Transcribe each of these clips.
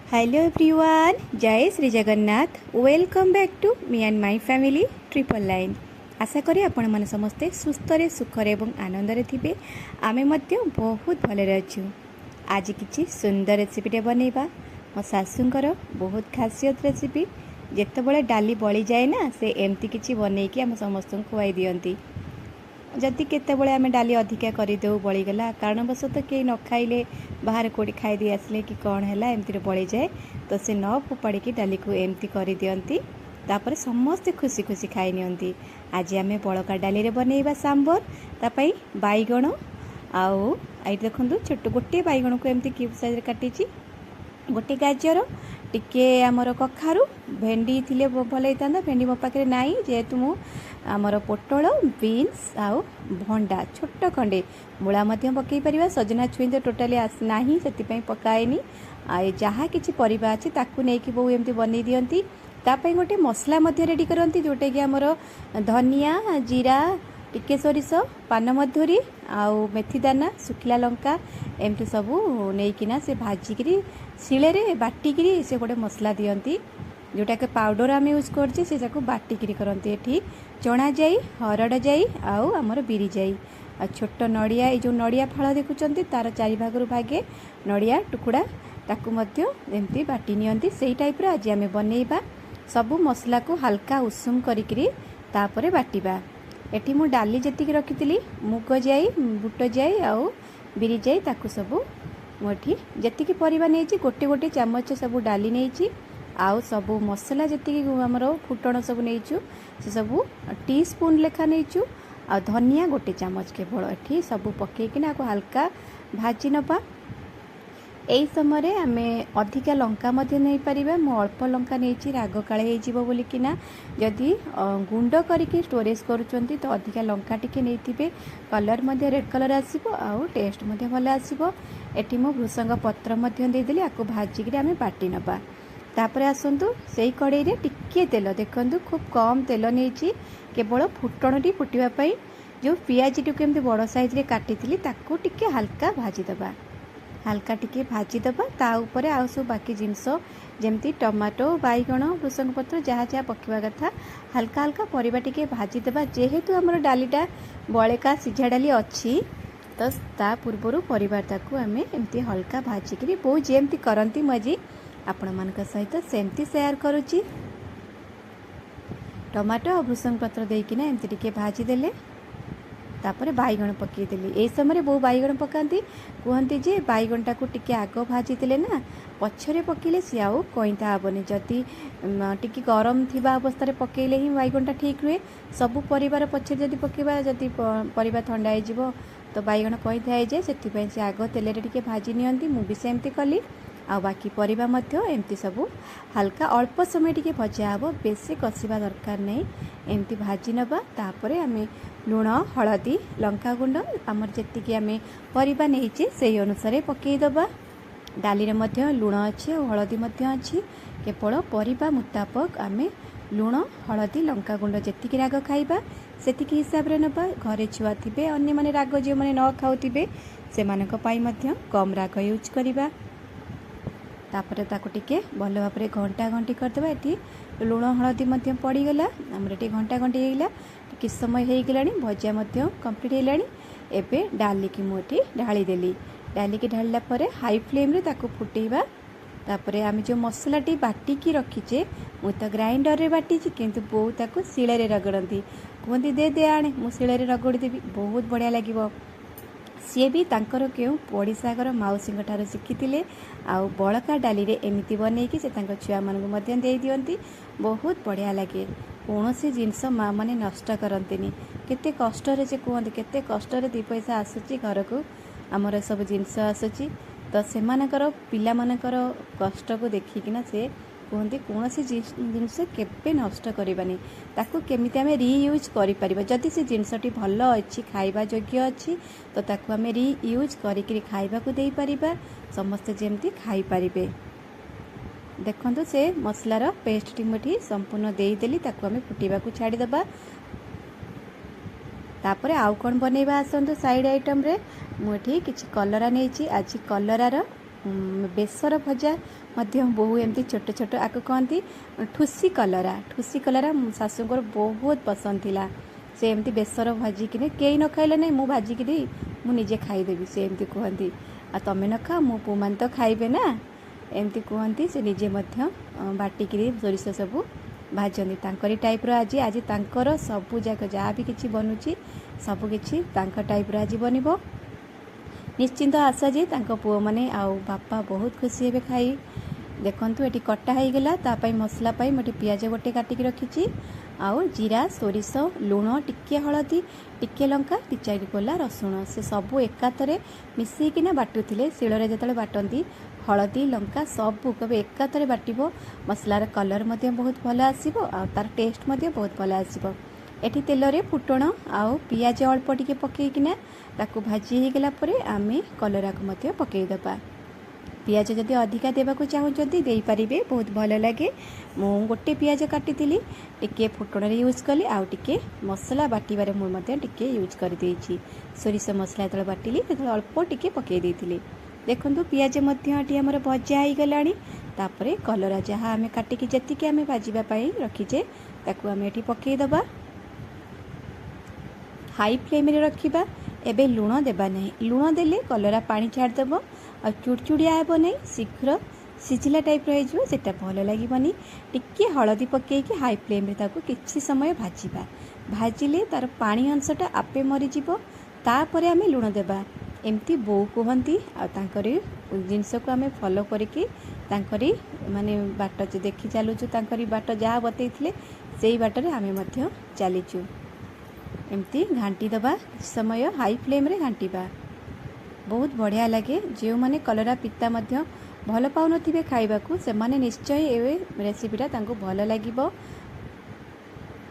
Hello everyone, जय Shri Jagannath. Welcome back to me and my family triple line. आशा करी आपण माने समस्ते सुस्थरे सुखरे एवं आनंदरे थिबे। आमे मध्य बहुत भलरे अछु। आज किछि सुंदर रेसिपीटे बनैबा। मो सासूंकर बहुत खासियत रेसिपी। जेतेबेले डाली बळी जाए ना, से एमती किछि बनैकी आम समस्त खुआई दियंती। जदि केतेबेले आमे डाली अधिका करदेऊ बळीगला, कारणवशतः कई न खाइले बाहर कोड़ी खाईदी आसले कि कौन है एमती बड़ी जाए, तो से न फोपाड़ी डाली को एमती कर दियंती। तापर समस्ते खुशी खुशी खाई नियंती। आज आमे बड़का डाली रे बनैबा सांबर। तापाई बैगण आउ आई देखंतु छोट गोटे बैगण को एमती क्यूब साइज रे काटिची, गोटे गाजर टिके आमर कखारु भेंडी थिले भल होता। भेंडी मो पाखे नाई, जेहेतु मु आमर पोटल बीन्स आउ भंडा छोट खंडे मूला मध्य पकई परिबा। सजना छुई तो टोटाली नाही, से पकाएनी। आ जहाँ किछि परिबा अछि ताकू नेकी बहु एमती बनै दियंती। तापई गोटे मसला मध्य रेडी करंती, जोटे कि आमर धनिया जीरा टिके सोरिष पान मधुरी आउ मेथी दाना सुखिला लंका एमती सबू नेकिना से भाजिकी शिले रे बाटिकी से गोटे मसला दियंती, जोटा के पाउडर आम यूज करछे से जाको बाटिकी करंती। एठी चना जाई हरड़ जाई आउ आमर बिरी जाई आ छोट नड़िया, ये जो नड़िया फाड़ देखुचंती तार चारि भागरु भागे नड़िया टुकुड़ा ताकू मध्य एमती बाटी नियंती। सेई टाइप रे आज आमे बनैबा। सबु मसला को हल्का उषुम करिकरी तापरे बाटिबा। एठी मु डाली जेतिकी रखितली मुग जाई बुट जाई आउ बिरी जाई ताकू सबु मोठी जेतिकी परिबा नेछि गोटे गोटे चामच सबु डाली नेछि। आउ सबु मसला जेतिकी हमरो फुटण सबु नेछु से सबु टी स्पून लेखा नेछु। आ धनिया गोटे चामच केवल एठी सबु पकेकिना को हल्का भाजी नबा। एई समय आमे अधिका लंका मध्य नहीं पारिबा। मो अल्प लंका नेछि राग काळे हे जीवो बोली किना। जदि गुंड करिके स्टोरेज करूचंती तो अधिका लंका टिके नेथिबे, कलर मध्य रेड कलर आसीबो आउ टेस्ट मध्य भल आसीबो। एठी मो भृसंग पत्र मध्य दे देली, आको भाजिकी आमे बाटी नबा। तापर आसंतु सेई कड़ाई रे टिके तेल देखंतु खूब कम तेल नेछि, केवल फुटणटी फुटिबा पई। जो पियाजी टिके एमती बड़ साइज रे काटिथिली ताकू टिके हल्का भाजी दबा, हल्का टिके भाजी दबा। ता ऊपर आउ सब बाकी जिनस जेमती टमाटो बैगण भृसंग पत्र जहाँ जहाँ पकेवा कथा हल्का हल्का परिबा टिके भाजी दबा। जेहेतु हमर डालीटा बळेका सिझा डाली अछि, तो ता पूर्वरु परिवार ताकू आमे एमती हल्का भाजिकरी बहु जेमती करंती मजी आपण मानक सहित सेमती शेयर करूची। टमाटो और भृसंग पत्र देकिना एमती टिके भाजी देले, तापर बैगण पकई देली। ए समय बहु बैगण पकाती, कहती जे बैगणटा को टिके आग भाजी देले ना पछरे पकेले सी आउ कईता हेनी। जदि टिके गरम थिबा अवस्था पकेले ही बैगणटा ठीक रुए। सबु परिवार पछरे जदि पकेबा, जदि परिबा ठंडा हो जिवो तो बैगण कईता हो जाए, से से आग तेल रे टिके भाजी नियंती। मु भी सेमती कली। आ बाकी परिबा मध्य एमती सबू हल्का अल्प समय टिके भजा हबो, बेसी कसिबा दरकार नहीं। एमती भाजी नबा। तापरे आमे लुण हलदी लंका गुंड आमर जेतिकी आमे परिबा नेइचे सेही अनुसार पकई दबा। डाली रे मध्य लुण अछि और हलदी मध्य अछि, केवल परिबा मुताबक आमे लुण हलदी लंका गुंड जेतिकी राग खाइबा सेतिकी हिसाब रे नबा। घरे छुआ थिबे अन्य माने राग जे माने न खाउथिबे सेमानक पाई मध्य कम राग यूज करिबा। तापर ताको टिके भल भाव में घंटा घंटी करदेबा। एटी लुण हलदी मध्य पड़ीगला, आमर एटी घंटा घंटी होगा कि समय हो गलानी, भजा मध्य कंप्लीट होलानी। एबे डाली की मुठी ढाली देली। डाली की ढालिला परे हाई फ्लेम रे ताको फुटेबा। तापरे आमे जो मसलाटी बाटिकी रखीचे, मु तो ग्राइंडर रे बाटीची, किंतु बो ताको शिळे रे रगड़ती। कहती दे दे आने मु शिळे रे रगड़ी देबी, बहुत बढ़िया लागिबो। सी भी तांकर केउ पड़िशागर मौसी ठार शिखिथिले। आउ बड़का डाली रे एमिति बनैकी से तांकर छुआ मानकु मध्य दे दियंती, बहुत बढ़िया लगे। कौनसी जिनस माँ माने नष्ट करंतिनी। केते कष्ट रे जे कहंती केते कष्ट रे दी पैसा आसुची घर को, हमर सब जिनस आसुची। तो सेमानकर पिला मानकर कष्ट को देखिकिना से कहते कौन जिनस केबे नष्ट करबानी, ताकू केमिति आमे रीयूज करि परिबा। जदि से जिनसटी भल अछि खाइबा योग्य अछि तो ताकू आमे रीयूज करिकरी खाइबा को देई परिबा, समस्त जेमती खाई परिबे। देखंतु से मसलार पेस्ट टिमठी संपूर्ण देई देली, ताकू आमे फुटीबा को छाड़ी दबा। तापरे आउ कोन बनैबा आसंतु साइड आइटम रे मुठी किछि कलरा नेछि। आज कलरार बेसर भजा बहु एमती छोट छोट आक कहती ठुसी कलरा शाशुंकर बहुत पसंद थिला। से एमती बेसर भाजिकी कई न खाइले ना मुझे भाजिकी मुझे खाईदेवी से एमती कहती आ तमें न खा मो पु मान तो खाइबे ना एमती कहती। से निजे बाटिकी सोरिष सब भाजती तांकरी टाइप्र आज आज तांकर सबू जाक जहाँ भी किसी बनूची सबकि टाइप्र आज बनब निश्चिंत आशा जे पुओ मैंने आउ बापा बहुत खुशी हे खाई। देखंतु एटी कटा हो गला तापाई मसला पाई मोटे पियाज गोटे काटिकी रखी आउ जीरा सोरिष लुण टिके हलदी टिके लंका 2-4 कोला रसुण से सबू एकाथरे मिसेकिना बाटुथिले शिଳରେ ଯେତେବେଳେ बाटंती हलदी लंका सबू कभी एकाथरे बाटिबो मसलार कलर मध्य बहुत भल आसीबो आ तार टेस्ट मध्य बहुत भल आसीबो। एठी तेलरे फुटण आउ पियाज अल्प टिके पकेइकिना ताकू भाजी हो गला परे आमे कलरा को मध्य पकेई दबा। पियाज जदि अधिका देवाक चाहूँगी दे पारे बहुत भल लगे। मु गोटे पियाज काटी टिके फुटण यूज कली आउ टिके मसला बाटिबारे मुझे टिके यूज कर देइछि। सोरिष मसला जो बाटिली अल्प टिके पकई देइथिली। देखंतु पियाज मध्य आमर भजा हो गलानी तापरे कलरा जहाँ आमे काटिकी जेतिकी आमे भाजिबा पई रखीचे ताकू आमे एठी पकई दबा। हाई फ्लेम रे रखिबा। एबे लुण देबा नहीं लुण देले कलरा पानी छाड़देव आ चुड़चुड़िया हेब नहीं शीघ्र सिझिला टाइप रहीटा भल लगे। टिके हलदी पकईकि हाई फ्लेम रे ताकू किछि समय भाजिबा भाजिले तार पानी अंशटा आपे मरीज तापर आमे लुण देबा एमती बो कहती आरी जिनस को आमे फॉलो करके तांकरी माने बाट जो देखी चलुचु तांकरी बाट जहाँ बतईले से बाटरे आमे मध्य चलीचु। एमती घांटी दबा समय हाई फ्लेम रे घांटीबा बहुत बढ़िया लगे। जो माने कलरा पिता मध्य भल पाउन खाइबाकू से माने निश्चय ए रेसिपीटा तांको भल लागिबो।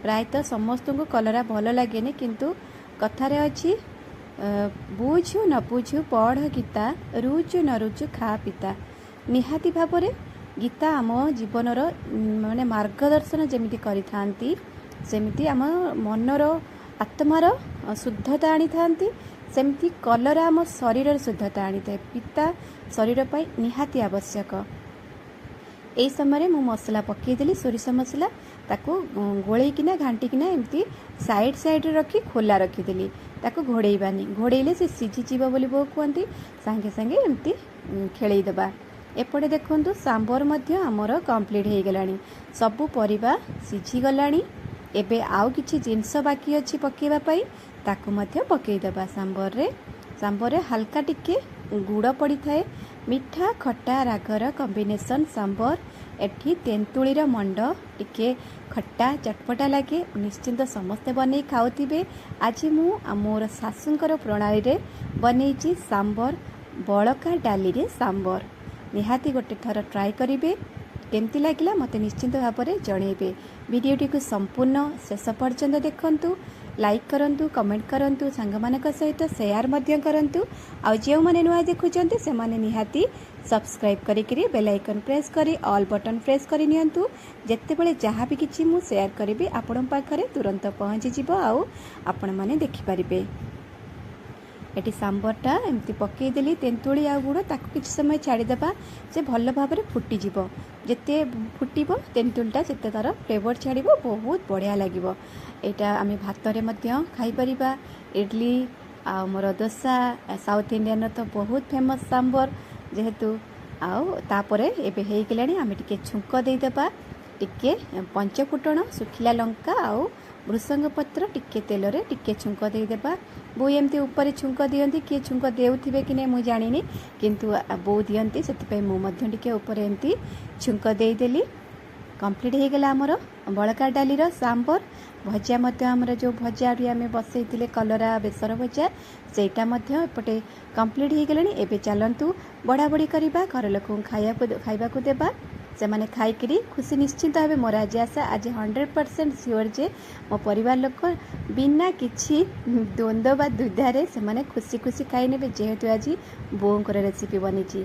प्रायतः समस्त को कलरा भल लगेनि किंतु कथारे अच्छी बुझु न बुझु पढ़ गीता रुचु न रुचु खा पिता। निहाती भाव में गीता आम जीवनर माने मार्गदर्शन जमिति करिथांती सेमिति आम मनर आत्मार शुद्धता आनी थांती सेमती कलरा आम शरीर शुद्धता आनी थाए। पिता शरीर पर निहाती आवश्यक। यही समय मु मसला पकईदेली सोरिष मसला ताकू गोलैकिना घांटिकिना एमती साइड साइड रखी खोला रखीदेली ताकू घोड़ेबानी घोड़ेले से सीझीज बोली बो कहती सांगे सांगे एमती खेलईदबा। एपटे देखंतु सांबर मध्य आमर कंप्लीट हो गलानी सबू परिबा सीझी गलानी। एबे आउ किछि जिनस बाकी अछि पकेइबा पई ताकू मध्य पकेइदबा। सांबर रे हल्का टिके गुड़ पड़ी थाए मीठा खट्टा रागर कॉम्बिनेशन सांबर। एठी तेंतुलीर मंड टिके खट्टा चटपटा लगे निश्चिंत समस्ते बनै खाउथिबे। आज मु मोर शाशुंकर प्रणाली रे बनैछि सांबर बळका डाली रे सांबर। निहाती गोटे थर ट्राए करिवे केमती लागला मते निश्चिंत भाव में जनइबे। वीडियोटी को संपूर्ण शेष पर्यंत देखंतु लाइक करंतु कमेंट करंतु सांगमानक सहित शेयर मध्य करंतु आ जो माने नुआ देखुचंती से माने निहाती सब्सक्राइब करिकरी बेल आइकन प्रेस करी ऑल बटन प्रेस करी नियंतु जेते बेले जहाँ भी किछि मु शेयर करिबे आपन पाखरे तुरंत पहुँची जिवो आउ आपण माने देखि परिबे। एटी सांबरटा एमती पकईदेली तेंतुली आ गुड़ ताकू किछि समय छाड़ीदेबा से भल भाव में फुटिजिब। जेते फुटिब तेंतुलटा सेते तार फ्लेवर छाड़ब बहुत बढ़िया लगिब। एटा आमे भात रे मध्य खाई परिबा इडली आ मोर डोसा साउथ इंडियन तो बहुत फेमस सांबर जेहेतु आउ तापरे एबे हेई गेलानी आमे टिके छुंक देई देबा टिके पंचफुटण सुखिला लंका आउ भृसंग पत्र टिके तेल रे टिके छुंक देई देबा। बो एमती ऊपर छुंक दियंती किए छुंक देउथिबे कि नै मु जानिनी किंतु बो दियंती सेति मु मध्य टिके ऊपर एमती छुंक देई देली। कंप्लीट हो गला आमर बड़का डालीर सांबर। भजा मध्य आमर जो भजा आम बसईले कलरा बेसर भजा सेटा मध्य एपटे कंप्लीट हो गलानी। एबे चलंतु बड़ा बड़ी करबा घर लोक खाइबाकू देबा से माने खाईकरी खुशी निश्चिंत भाव मोर आज आशा आज 100% सियोर जे मो परिवार लोक बिना किछि द्वंद्व बा दुधारे से माने खुशी खुशी खाई नेबे जेहेतु आज बोंकर रेसिपी बनीची।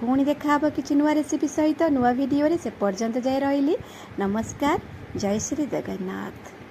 पुणी देखा किछि नुआ रेसिपी सहित नुआ वीडियो रे से पर्यंत जाय रहिली। नमस्कार। जय श्री जगन्नाथ।